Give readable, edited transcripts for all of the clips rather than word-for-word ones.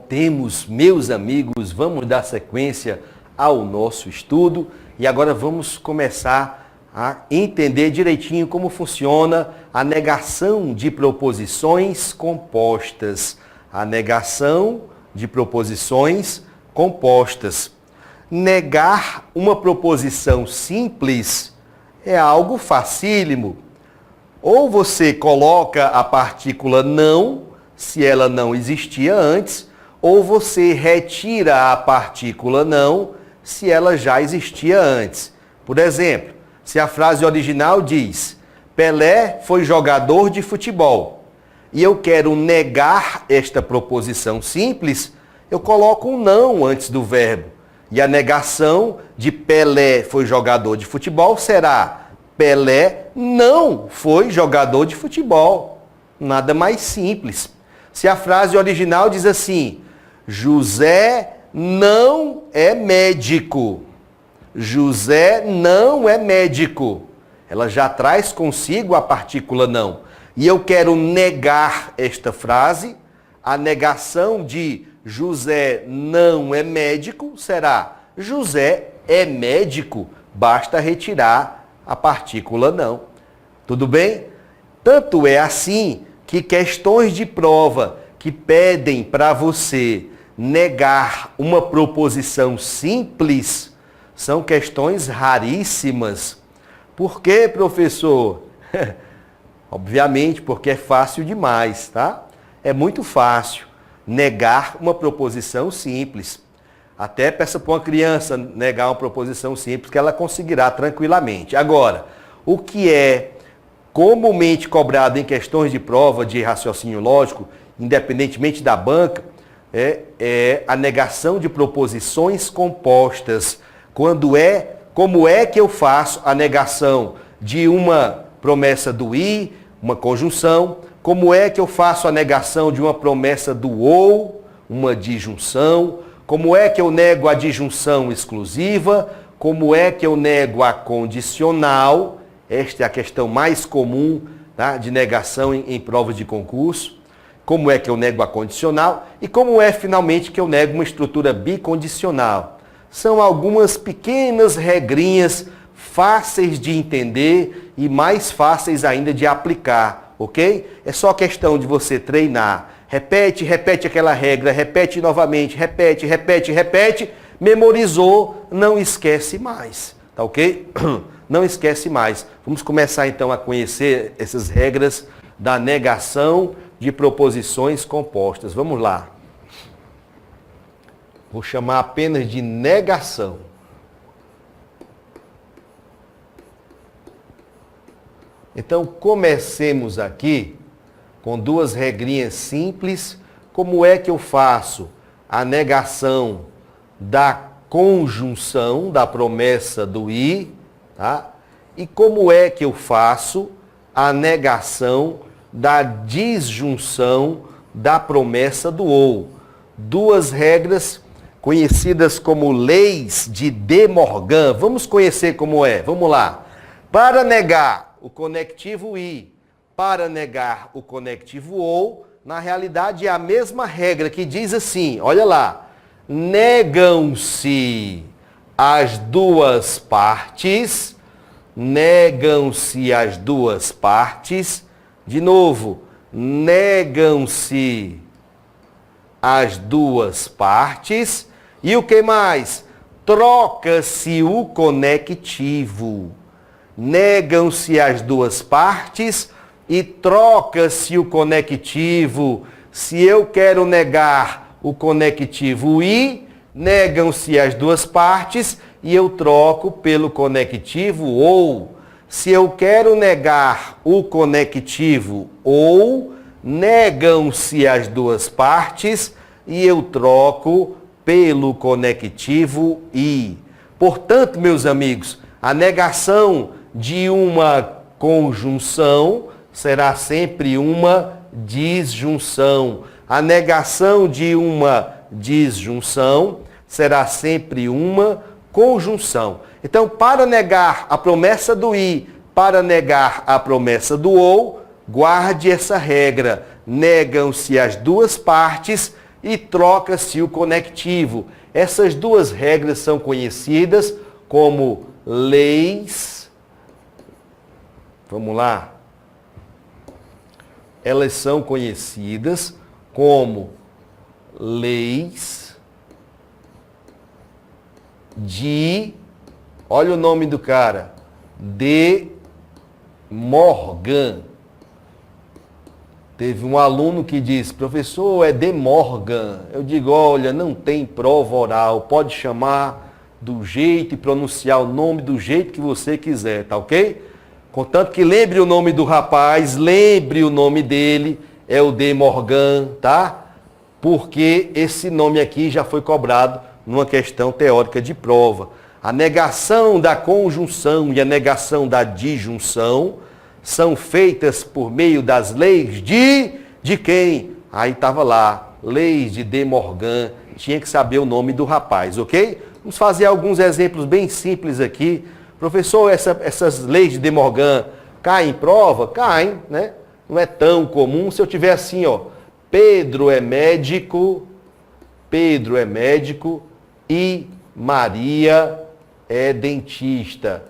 Voltemos, meus amigos, vamos dar sequência ao nosso estudo e agora vamos começar a entender direitinho como funciona a negação de proposições compostas. A negação de proposições compostas. Negar uma proposição simples é algo facílimo. Ou você coloca a partícula não, se ela não existia antes, ou você retira a partícula não, se ela já existia antes. Por exemplo, se a frase original diz: Pelé foi jogador de futebol, e eu quero negar esta proposição simples, eu coloco um não antes do verbo. E a negação de Pelé foi jogador de futebol será: Pelé não foi jogador de futebol. Nada mais simples. Se a frase original diz assim: José não é médico. José não é médico. Ela já traz consigo a partícula não. E eu quero negar esta frase. A negação de José não é médico será: José é médico. Basta retirar a partícula não. Tudo bem? Tanto é assim que questões de prova que pedem para você negar uma proposição simples são questões raríssimas. Por quê, professor? Obviamente, porque é fácil demais, tá? É muito fácil negar uma proposição simples. Até peça para uma criança negar uma proposição simples que ela conseguirá tranquilamente. Agora, o que é comumente cobrado em questões de prova de raciocínio lógico, independentemente da banca, é a negação de proposições compostas. Como é que eu faço a negação de uma promessa do i, uma conjunção? Como é que eu faço a negação de uma promessa do ou, uma disjunção? Como é que eu nego a disjunção exclusiva? Como é que eu nego a condicional? Esta é a questão mais comum, tá, de negação em provas de concurso. Como é que eu nego a condicional? E como é, finalmente, que eu nego uma estrutura bicondicional? São algumas pequenas regrinhas fáceis de entender e mais fáceis ainda de aplicar, ok? É só questão de você treinar. Repete aquela regra, repete novamente, repete. Memorizou, não esquece mais, tá ok? Não esquece mais. Vamos começar então a conhecer essas regras da negação de proposições compostas. Vamos lá. Vou chamar apenas de negação. Então, comecemos aqui com duas regrinhas simples. Como é que eu faço a negação da conjunção, da promessa do i, tá? E como é que eu faço a negação da disjunção da promessa do ou? Duas regras conhecidas como leis de De Morgan. Vamos conhecer como é. Vamos lá. Para negar o conectivo i, para negar o conectivo ou, na realidade é a mesma regra que diz assim, olha lá, negam-se as duas partes, de novo, negam-se as duas partes, e o que mais? Troca-se o conectivo. Negam-se as duas partes e troca-se o conectivo. Se eu quero negar o conectivo i, negam-se as duas partes e eu troco pelo conectivo ou. Se eu quero negar o conectivo ou, negam-se as duas partes e eu troco pelo conectivo i. Portanto, meus amigos, a negação de uma conjunção será sempre uma disjunção. A negação de uma disjunção será sempre uma conjunção. Então, para negar a promessa do i, para negar a promessa do ou, guarde essa regra. Negam-se as duas partes e troca-se o conectivo. Essas duas regras são conhecidas como leis. Vamos lá. Elas são conhecidas como leis de, olha o nome do cara, De Morgan. Teve um aluno que disse, professor, é De Morgan. Eu digo, olha, não tem prova oral, pode chamar do jeito e pronunciar o nome do jeito que você quiser, tá ok? Contanto que lembre o nome do rapaz, lembre o nome dele, é o De Morgan, tá? Porque esse nome aqui já foi cobrado numa questão teórica de prova. A negação da conjunção e a negação da disjunção são feitas por meio das leis de quem? Aí estava lá, leis de De Morgan, tinha que saber o nome do rapaz, ok? Vamos fazer alguns exemplos bem simples aqui. Professor, essas leis de De Morgan caem em prova? Caem, né? Não é tão comum. Se eu tiver assim, ó, Pedro é médico e Maria é dentista.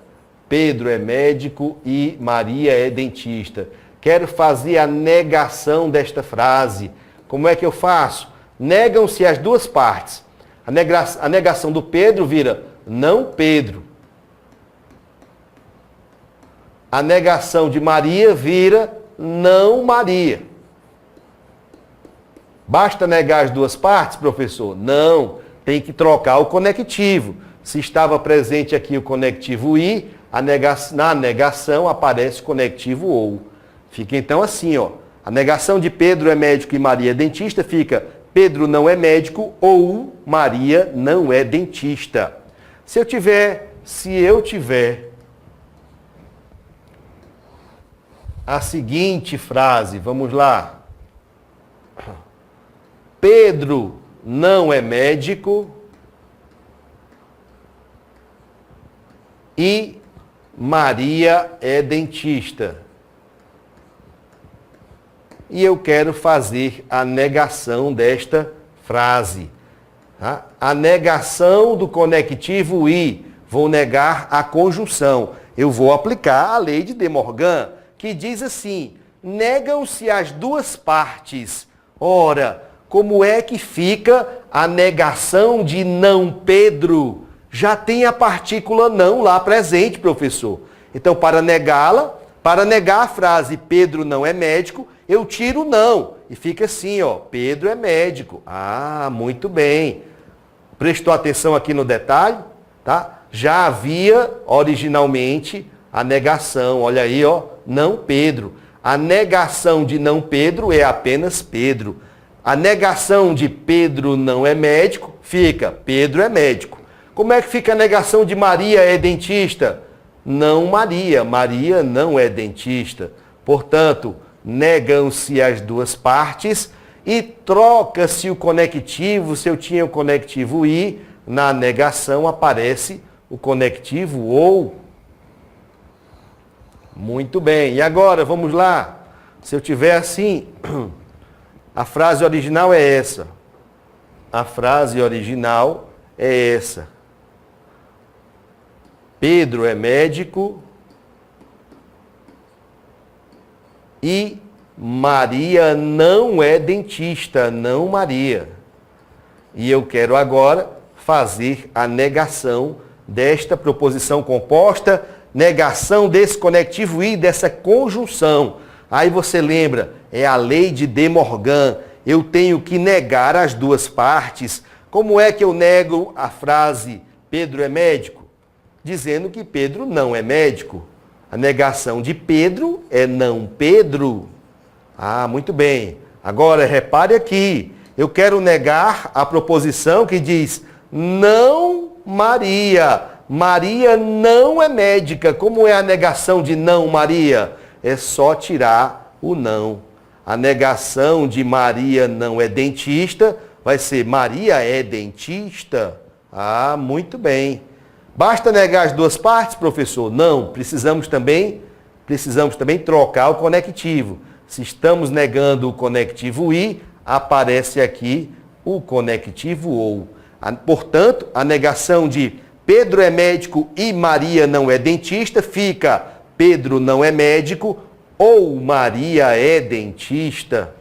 Pedro é médico e Maria é dentista. Quero fazer a negação desta frase. Como é que eu faço? Negam-se as duas partes. A negação do Pedro vira não Pedro. A negação de Maria vira não Maria. Basta negar as duas partes, professor? Não, tem que trocar o conectivo. Se estava presente aqui o conectivo i, na negação aparece o conectivo ou. Fica então assim, ó. A negação de Pedro é médico e Maria é dentista fica Pedro não é médico ou Maria não é dentista. Se eu tiver a seguinte frase, vamos lá. Pedro não é médico e Maria é dentista. E eu quero fazer a negação desta frase. Tá? A negação do conectivo i. Vou negar a conjunção. Eu vou aplicar a lei de De Morgan, que diz assim, negam-se as duas partes. Ora, como é que fica a negação de não Pedro? Já tem a partícula não lá presente, professor. Então, para negá-la, para negar a frase Pedro não é médico, eu tiro o não. E fica assim, ó, Pedro é médico. Ah, muito bem. Prestou atenção aqui no detalhe, tá? Já havia originalmente a negação, olha aí, ó, não Pedro. A negação de não Pedro é apenas Pedro. A negação de Pedro não é médico, fica Pedro é médico. Como é que fica a negação de Maria é dentista? Não Maria, Maria não é dentista. Portanto, negam-se as duas partes e troca-se o conectivo. Se eu tinha o conectivo i, na negação aparece o conectivo ou. Muito bem. E agora, vamos lá. Se eu tiver assim, a frase original é essa. A frase original é essa. Pedro é médico e Maria não é dentista, não Maria. E eu quero agora fazer a negação desta proposição composta, negação desse conectivo i, dessa conjunção. Aí você lembra, é a lei de De Morgan. Eu tenho que negar as duas partes. Como é que eu nego a frase Pedro é médico? Dizendo que Pedro não é médico. A negação de Pedro é não Pedro. Ah, muito bem. Agora, repare aqui. Eu quero negar a proposição que diz não Maria. Maria não é médica. Como é a negação de não Maria? É só tirar o não. A negação de Maria não é dentista vai ser Maria é dentista. Ah, muito bem. Basta negar as duas partes, professor? Não, precisamos também trocar o conectivo. Se estamos negando o conectivo i, aparece aqui o conectivo ou. Portanto, a negação de Pedro é médico e Maria não é dentista fica Pedro não é médico ou Maria é dentista.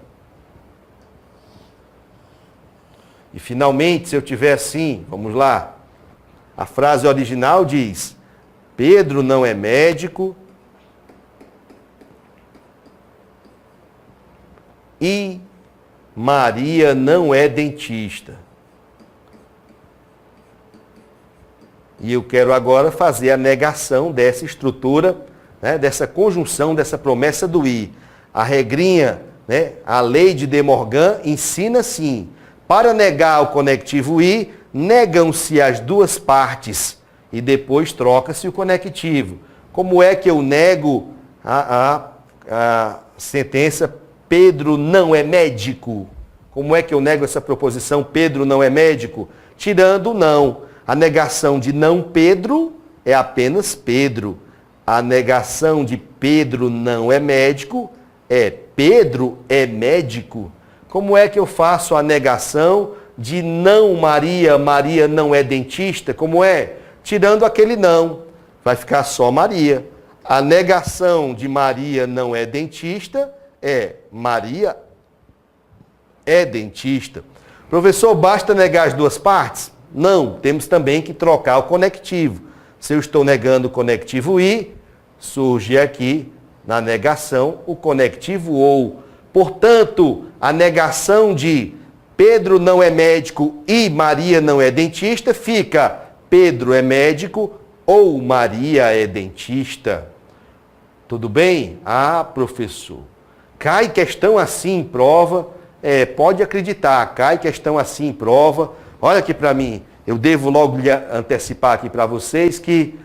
E finalmente, se eu tiver assim, vamos lá. A frase original diz: Pedro não é médico e Maria não é dentista. E eu quero agora fazer a negação dessa estrutura, né, dessa conjunção, dessa promessa do i. A regrinha, né, a lei de De Morgan ensina assim: para negar o conectivo i, negam-se as duas partes e depois troca-se o conectivo. Como é que eu nego a sentença Pedro não é médico? Como é que eu nego essa proposição Pedro não é médico? Tirando o não. A negação de não Pedro é apenas Pedro. A negação de Pedro não é médico é Pedro é médico. Como é que eu faço a negação de não Maria, Maria não é dentista? Como é? Tirando aquele não. Vai ficar só Maria. A negação de Maria não é dentista é Maria é dentista. Professor, basta negar as duas partes? Não, temos também que trocar o conectivo. Se eu estou negando o conectivo i, surge aqui na negação o conectivo ou. Portanto, a negação de Pedro não é médico e Maria não é dentista fica Pedro é médico ou Maria é dentista. Tudo bem? Ah, professor, cai questão assim em prova, pode acreditar, cai questão assim em prova. Olha aqui para mim, eu devo logo lhe antecipar aqui para vocês que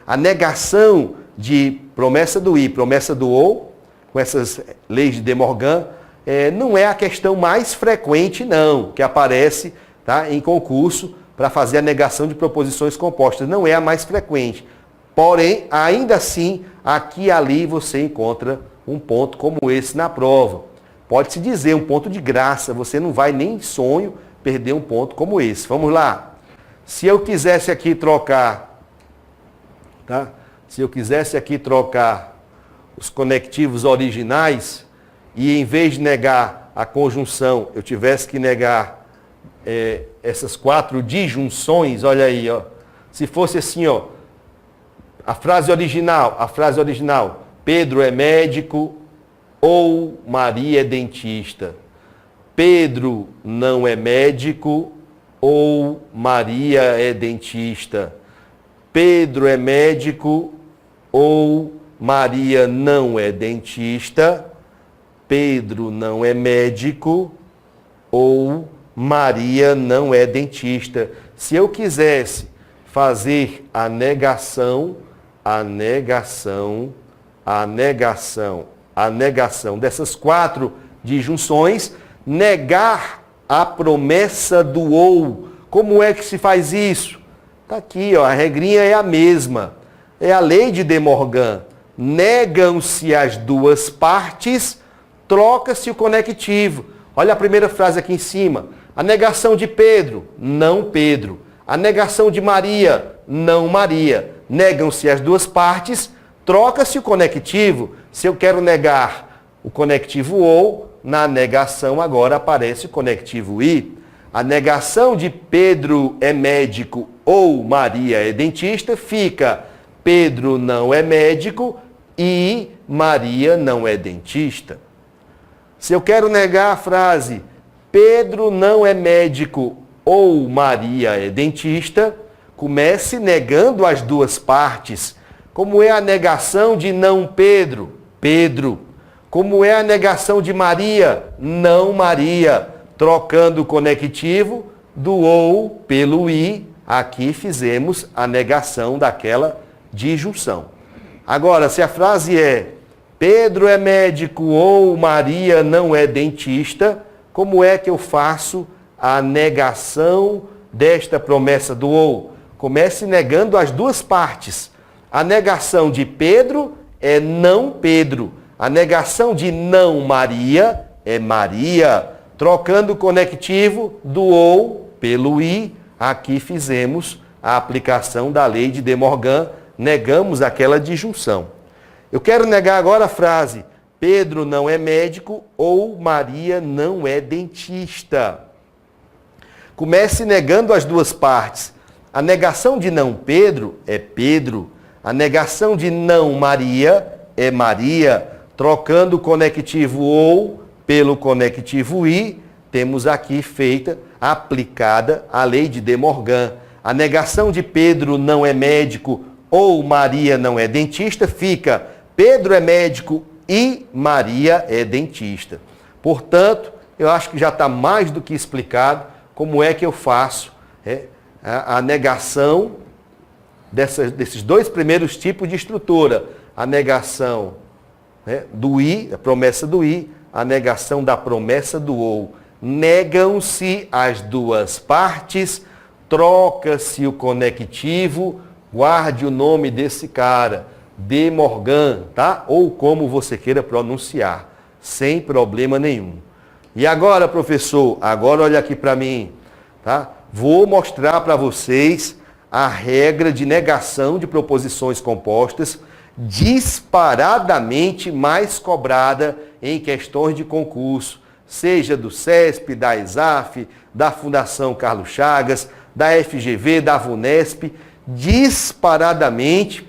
a negação de promessa do i, promessa do ou, com essas leis de De Morgan, não é a questão mais frequente não, que aparece, tá, em concurso para fazer a negação de proposições compostas. Não é a mais frequente. Porém, ainda assim, aqui e ali você encontra um ponto como esse na prova. Pode-se dizer um ponto de graça, você não vai nem em sonho perder um ponto como esse. Vamos lá. Se eu quisesse aqui trocar, tá? Se eu quisesse aqui trocar os conectivos originais e em vez de negar a conjunção, eu tivesse que negar essas 4 disjunções, olha aí, ó. Se fosse assim, ó, a frase original, Pedro é médico ou Maria é dentista. Pedro não é médico ou Maria é dentista. Pedro é médico ou Maria não é dentista. Pedro não é médico ou Maria não é dentista. Se eu quisesse fazer a negação dessas 4 disjunções, negar a promessa do ou. Como é que se faz isso? Está aqui, ó, a regrinha é a mesma. É a lei de De Morgan. Negam-se as duas partes, troca-se o conectivo. Olha a primeira frase aqui em cima. A negação de Pedro, não Pedro. A negação de Maria, não Maria. Negam-se as duas partes, troca-se o conectivo. Se eu quero negar o conectivo ou, na negação agora aparece o conectivo i. A negação de Pedro é médico ou Maria é dentista fica Pedro não é médico e Maria não é dentista. Se eu quero negar a frase Pedro não é médico ou Maria é dentista, comece negando as duas partes. Como é a negação de não Pedro? Pedro. Como é a negação de Maria? Não Maria. Trocando o conectivo do ou pelo i, aqui fizemos a negação daquela disjunção. Agora, se a frase é Pedro é médico ou Maria não é dentista, como é que eu faço a negação desta promessa do ou? Comece negando as duas partes. A negação de Pedro é não Pedro. A negação de não Maria é Maria. Trocando o conectivo do ou pelo i, aqui fizemos a aplicação da lei de De Morgan, negamos aquela disjunção. Eu quero negar agora a frase: Pedro não é médico ou Maria não é dentista. Comece negando as duas partes. A negação de não Pedro é Pedro. A negação de não Maria é Maria. Trocando o conectivo ou pelo conectivo i, temos aqui feita, aplicada a lei de De Morgan. A negação de Pedro não é médico ou Maria não é dentista fica Pedro é médico e Maria é dentista. Portanto, eu acho que já está mais do que explicado como é que eu faço a negação desses dois primeiros tipos de estrutura. A negação do i, a promessa do i, a negação da promessa do ou. Negam-se as duas partes, troca-se o conectivo, guarde o nome desse cara, De Morgan, tá? Ou como você queira pronunciar, sem problema nenhum. E agora, professor, agora olha aqui para mim, tá? Vou mostrar para vocês a regra de negação de proposições compostas disparadamente mais cobrada em questões de concurso, seja do CESP, da ESAF, da Fundação Carlos Chagas, da FGV, da VUNESP, disparadamente,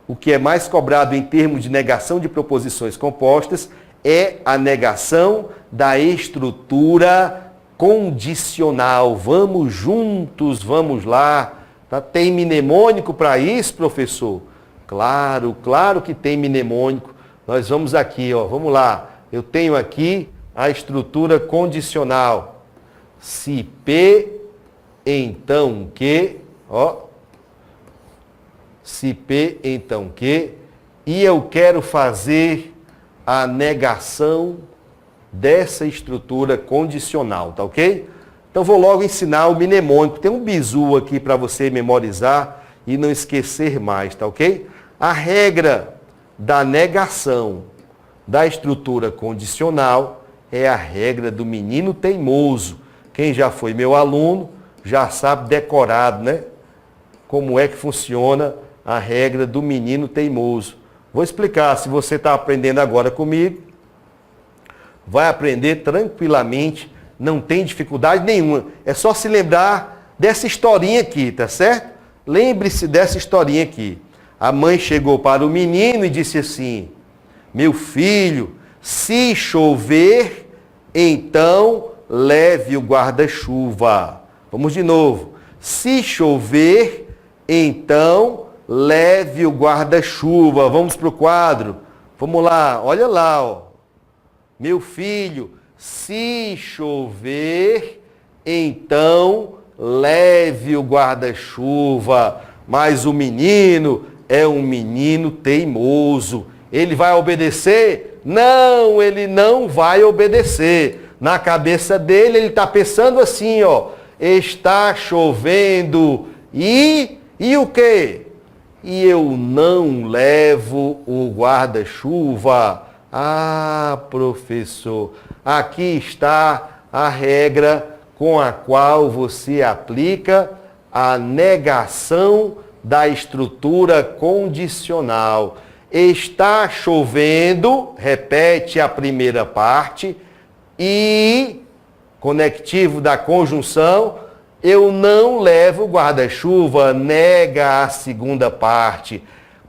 o que é mais cobrado em termos de negação de proposições compostas é a negação da estrutura condicional. Vamos juntos, vamos lá. Tá? Tem mnemônico para isso, professor? Claro, claro que tem mnemônico. Nós vamos aqui, ó, vamos lá. Eu tenho aqui a estrutura condicional. Se P, então que, ó. Se P, então que, e eu quero fazer a negação dessa estrutura condicional, tá ok? Então vou logo ensinar o mnemônico. Tem um bizu aqui para você memorizar e não esquecer mais, tá ok? A regra da negação da estrutura condicional é a regra do menino teimoso. Quem já foi meu aluno já sabe decorado, né? Como é que funciona a regra do menino teimoso. Vou explicar, se você está aprendendo agora comigo, vai aprender tranquilamente, não tem dificuldade nenhuma. É só se lembrar dessa historinha aqui, tá certo? Lembre-se dessa historinha aqui. A mãe chegou para o menino e disse assim: meu filho, se chover, então leve o guarda-chuva. Vamos de novo. Se chover, então leve o guarda-chuva. Vamos para o quadro. Vamos lá, olha lá, ó. Meu filho, se chover, então leve o guarda-chuva. Mas o menino é um menino teimoso. Ele vai obedecer? Não, ele não vai obedecer. Na cabeça dele, ele está pensando assim, ó. Está chovendo e o quê? E eu não levo o guarda-chuva. Ah, professor, aqui está a regra com a qual você aplica a negação da estrutura condicional. Está chovendo, repete a primeira parte, e, conectivo da conjunção, eu não levo guarda-chuva, nega a segunda parte.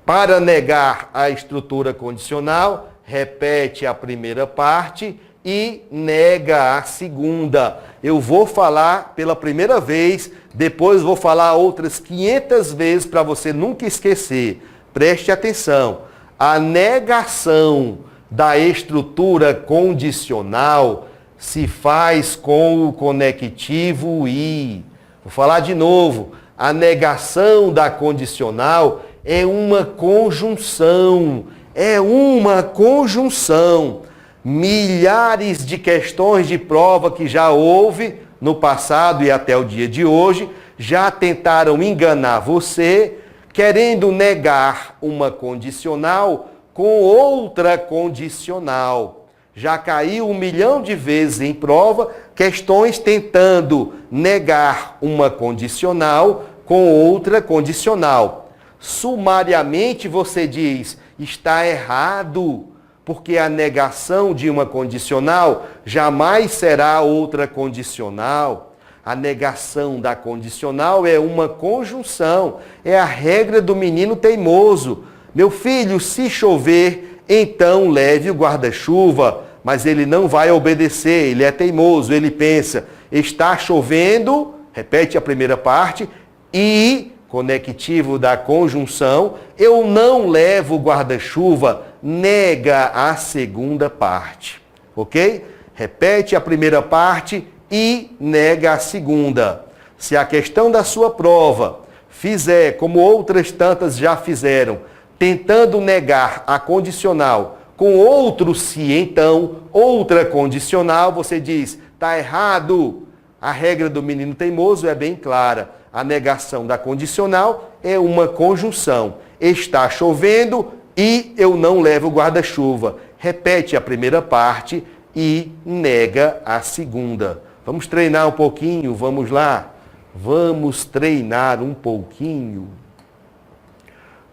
Para negar a estrutura condicional, repete a primeira parte e nega a segunda. Eu vou falar pela primeira vez, depois vou falar outras 500 vezes para você nunca esquecer. Preste atenção. A negação da estrutura condicional se faz com o conectivo i. Vou falar de novo. A negação da condicional é uma conjunção. É uma conjunção. Milhares de questões de prova que já houve no passado e até o dia de hoje já tentaram enganar você, querendo negar uma condicional com outra condicional. Já caiu 1 milhão de vezes em prova, questões tentando negar uma condicional com outra condicional. Sumariamente você diz, está errado, porque a negação de uma condicional jamais será outra condicional. A negação da condicional é uma conjunção, é a regra do menino teimoso. Meu filho, se chover, então leve o guarda-chuva, mas ele não vai obedecer, ele é teimoso, ele pensa, está chovendo, repete a primeira parte, e, conectivo da conjunção, eu não levo o guarda-chuva, nega a segunda parte, ok? Repete a primeira parte e nega a segunda. Se a questão da sua prova fizer, como outras tantas já fizeram, tentando negar a condicional com outro se então, outra condicional, você diz, está errado. A regra do menino teimoso é bem clara. A negação da condicional é uma conjunção. Está chovendo e eu não levo o guarda-chuva. Repete a primeira parte e nega a segunda. Vamos treinar um pouquinho, vamos lá? Vamos treinar um pouquinho.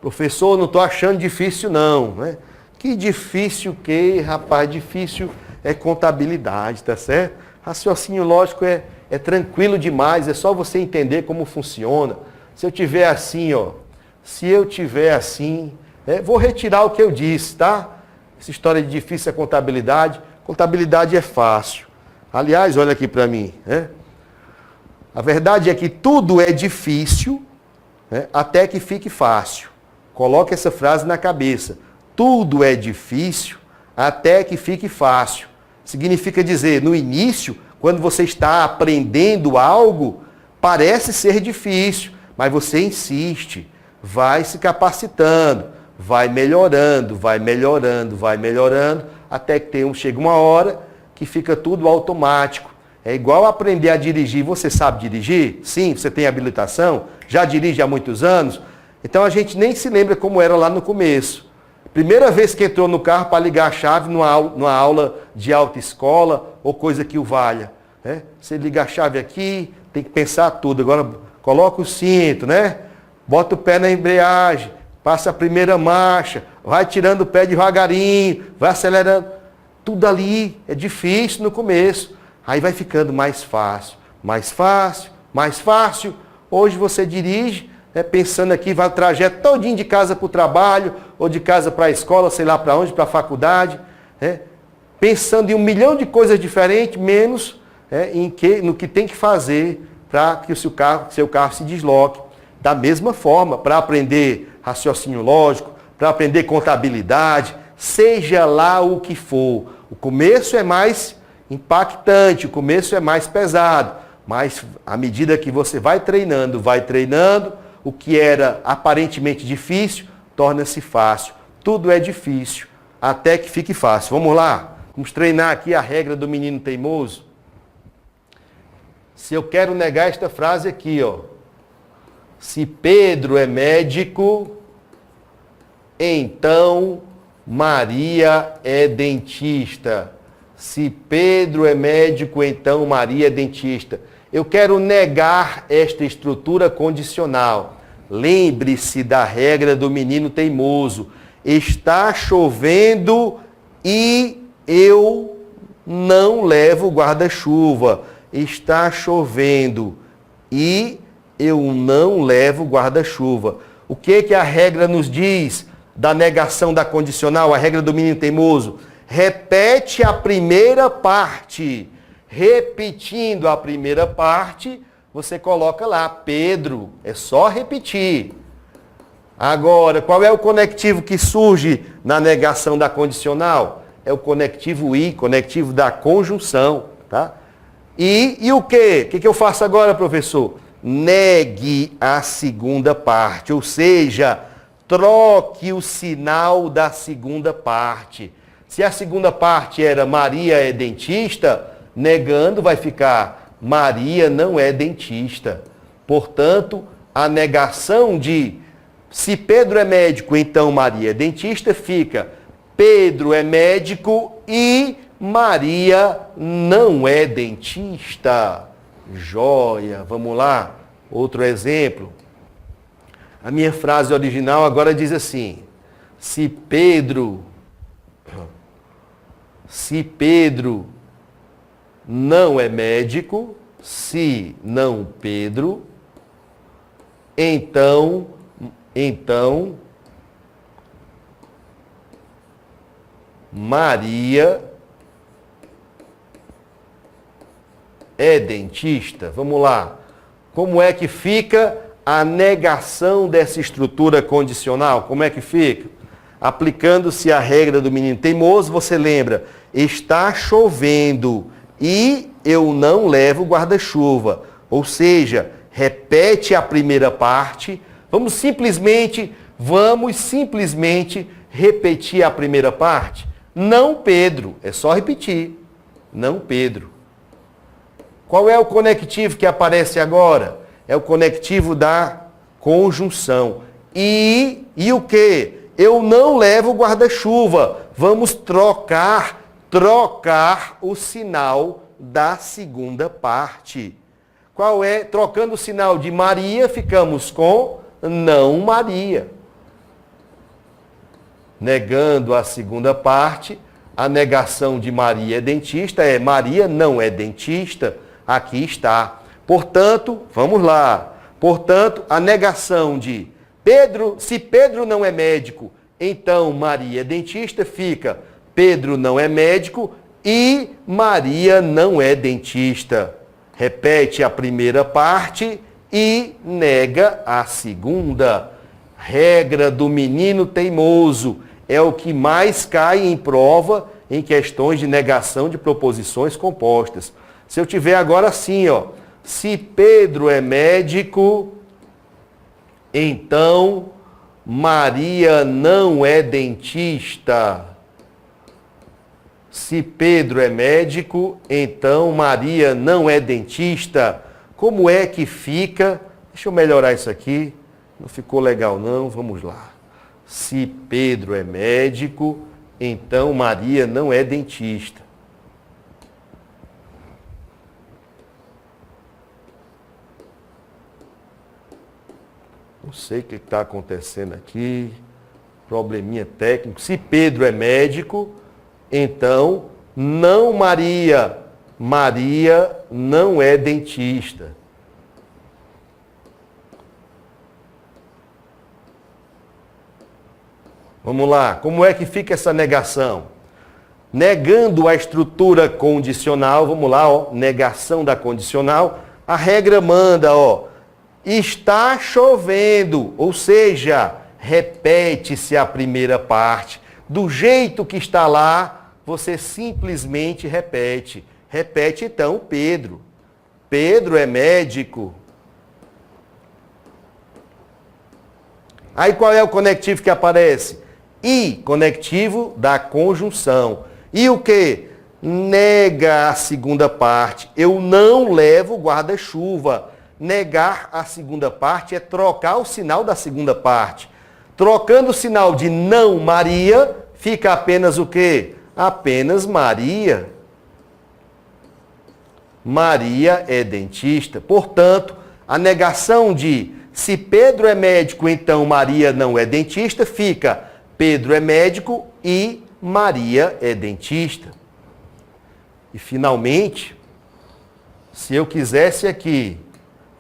Professor, não estou achando difícil não, né? Que difícil que, rapaz, difícil é contabilidade, tá certo? Raciocínio lógico é tranquilo demais, é só você entender como funciona. Se eu tiver assim, vou retirar o que eu disse, tá? Essa história de difícil é contabilidade é fácil. Aliás, olha aqui para mim, né? A verdade é que tudo é difícil, né, até que fique fácil. Coloque essa frase na cabeça. Tudo é difícil até que fique fácil. Significa dizer, no início, quando você está aprendendo algo, parece ser difícil, mas você insiste, vai se capacitando, vai melhorando, até que chega uma hora que fica tudo automático. É igual aprender a dirigir. Você sabe dirigir? Sim, você tem habilitação? Já dirige há muitos anos? Então a gente nem se lembra como era lá no começo. Primeira vez que entrou no carro para ligar a chave numa aula de autoescola ou coisa que o valha. Né? Você liga a chave aqui, tem que pensar tudo. Agora coloca o cinto, né? Bota o pé na embreagem, passa a primeira marcha, vai tirando o pé devagarinho, vai acelerando. Tudo ali é difícil no começo. Aí vai ficando mais fácil. Hoje você dirige, pensando aqui, vai o trajeto todinho de casa para o trabalho, ou de casa para a escola, sei lá para onde, para a faculdade, pensando em 1 milhão de coisas diferentes, menos no que tem que fazer para que o seu carro se desloque. Da mesma forma, para aprender raciocínio lógico, para aprender contabilidade, seja lá o que for. O começo é mais impactante, o começo é mais pesado, mas à medida que você vai treinando, o que era aparentemente difícil, torna-se fácil. Tudo é difícil, até que fique fácil. Vamos lá? Vamos treinar aqui a regra do menino teimoso. Se eu quero negar esta frase aqui, se Pedro é médico, então Maria é dentista. Se Pedro é médico, então Maria é dentista. Eu quero negar esta estrutura condicional. Lembre-se da regra do menino teimoso. Está chovendo e eu não levo guarda-chuva. Está chovendo e eu não levo guarda-chuva. O que a regra nos diz da negação da condicional, a regra do menino teimoso? Repete a primeira parte. Repetindo a primeira parte, você coloca lá, Pedro. É só repetir. Agora, qual é o conectivo que surge na negação da condicional? É o conectivo I, conectivo da conjunção. Tá? E o quê? O que eu faço agora, professor? Negue a segunda parte, ou seja, troque o sinal da segunda parte. Se a segunda parte era Maria é dentista, negando vai ficar Maria não é dentista. Portanto, a negação de se Pedro é médico, então Maria é dentista, fica Pedro é médico e Maria não é dentista. Joia. Vamos lá. Outro exemplo. A minha frase original agora diz assim: se Pedro não é médico, se não Pedro, então Maria é dentista. Vamos lá. Como é que fica a negação dessa estrutura condicional? Como é que fica? Aplicando-se a regra do menino teimoso, você lembra, está chovendo e eu não levo guarda-chuva. Ou seja, repete a primeira parte. Vamos simplesmente repetir a primeira parte. Não Pedro, é só repetir. Não Pedro. Qual é o conectivo que aparece agora? É o conectivo da conjunção. E o quê? Eu não levo guarda-chuva. Vamos trocar o sinal da segunda parte. Qual é? Trocando o sinal de Maria, ficamos com não Maria. Negando a segunda parte, a negação de Maria é dentista é Maria não é dentista. Aqui está. Portanto, vamos lá. Portanto, a negação de Pedro, se Pedro não é médico, então Maria é dentista, fica Pedro não é médico e Maria não é dentista. Repete a primeira parte e nega a segunda. Regra do menino teimoso é o que mais cai em prova em questões de negação de proposições compostas. Se eu tiver agora assim, ó, se Pedro é médico, então Maria não é dentista. Se Pedro é médico, então Maria não é dentista. Como é que fica? Deixa eu melhorar isso aqui. Não ficou legal não, vamos lá. Se Pedro é médico, então Maria não é dentista. Não sei o que está acontecendo aqui. Probleminha técnico. Se Pedro é médico, então não Maria. Maria não é dentista. Vamos lá. Como é que fica essa negação? Negando a estrutura condicional, vamos lá, ó, negação da condicional, a regra manda, ó, está chovendo, ou seja, repete-se a primeira parte. Do jeito que está lá, você simplesmente repete. Repete então Pedro. Pedro é médico. Aí qual é o conectivo que aparece? I, conectivo da conjunção. E o que? Nega a segunda parte. Eu não levo guarda-chuva. Negar a segunda parte é trocar o sinal da segunda parte. Trocando o sinal de não Maria, fica apenas o quê? Apenas Maria. Maria é dentista. Portanto, a negação de se Pedro é médico, então Maria não é dentista, fica Pedro é médico e Maria é dentista. E finalmente, se eu quisesse aqui,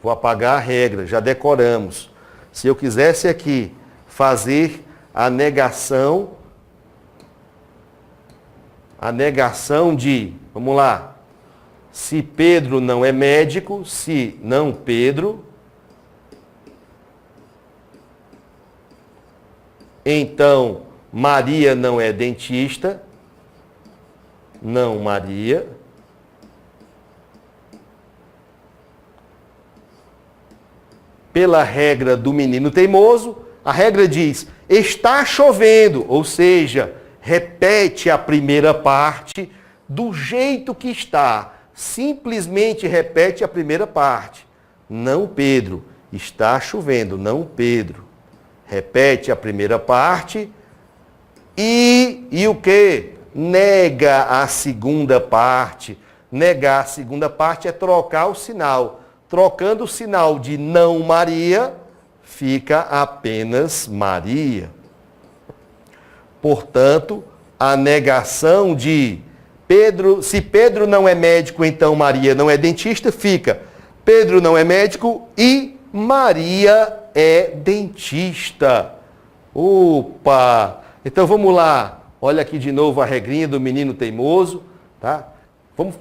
vou apagar a regra, já decoramos. Se eu quisesse aqui fazer a negação de, vamos lá, se Pedro não é médico, se não Pedro, então Maria não é dentista, não Maria. Pela regra do menino teimoso, a regra diz, está chovendo, ou seja, repete a primeira parte do jeito que está. Simplesmente repete a primeira parte. Não Pedro, está chovendo, não Pedro. Repete a primeira parte e o quê? nega a segunda parte. Negar a segunda parte é trocar o sinal. Trocando o sinal de não Maria, fica apenas Maria. Portanto, a negação de Pedro, se Pedro não é médico, então Maria não é dentista, fica Pedro não é médico e Maria é dentista. Opa! Então vamos lá. Olha aqui de novo a regrinha do menino teimoso, tá?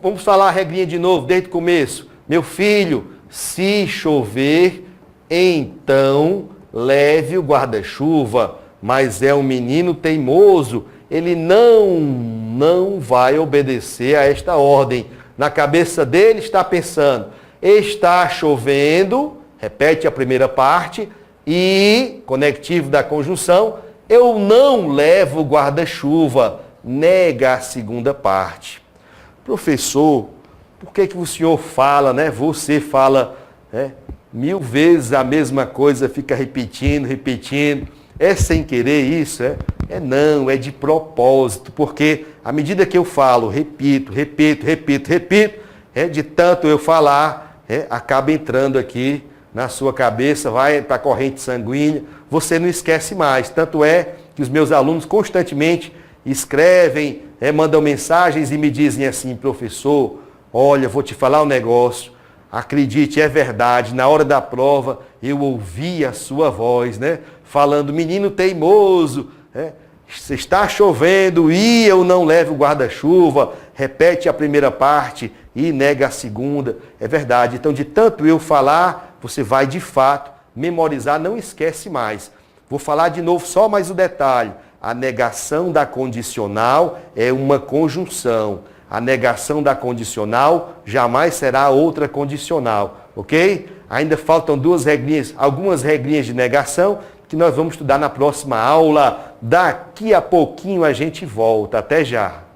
Vamos falar a regrinha de novo, desde o começo. Meu filho, se chover, então leve o guarda-chuva. Mas é um menino teimoso. Ele não vai obedecer a esta ordem. Na cabeça dele está pensando, está chovendo, repete a primeira parte, e, conectivo da conjunção, eu não levo o guarda-chuva, nega a segunda parte. Professor, por que o senhor fala, né? Você fala 1000 vezes a mesma coisa, fica repetindo. É sem querer isso? Não, é de propósito, porque à medida que eu falo, repito, de tanto eu falar, acaba entrando aqui na sua cabeça, vai para a corrente sanguínea, você não esquece mais. Tanto é que os meus alunos constantemente escrevem, mandam mensagens e me dizem assim, professor, olha, vou te falar um negócio, acredite, é verdade, na hora da prova eu ouvi a sua voz, falando, menino teimoso, está chovendo e eu não levo o guarda-chuva, repete a primeira parte e nega a segunda. É verdade, então de tanto eu falar, você vai de fato memorizar, não esquece mais. Vou falar de novo só mais o detalhe. A negação da condicional é uma conjunção. A negação da condicional jamais será outra condicional, ok? Ainda faltam algumas regrinhas de negação que nós vamos estudar na próxima aula. Daqui a pouquinho a gente volta. Até já!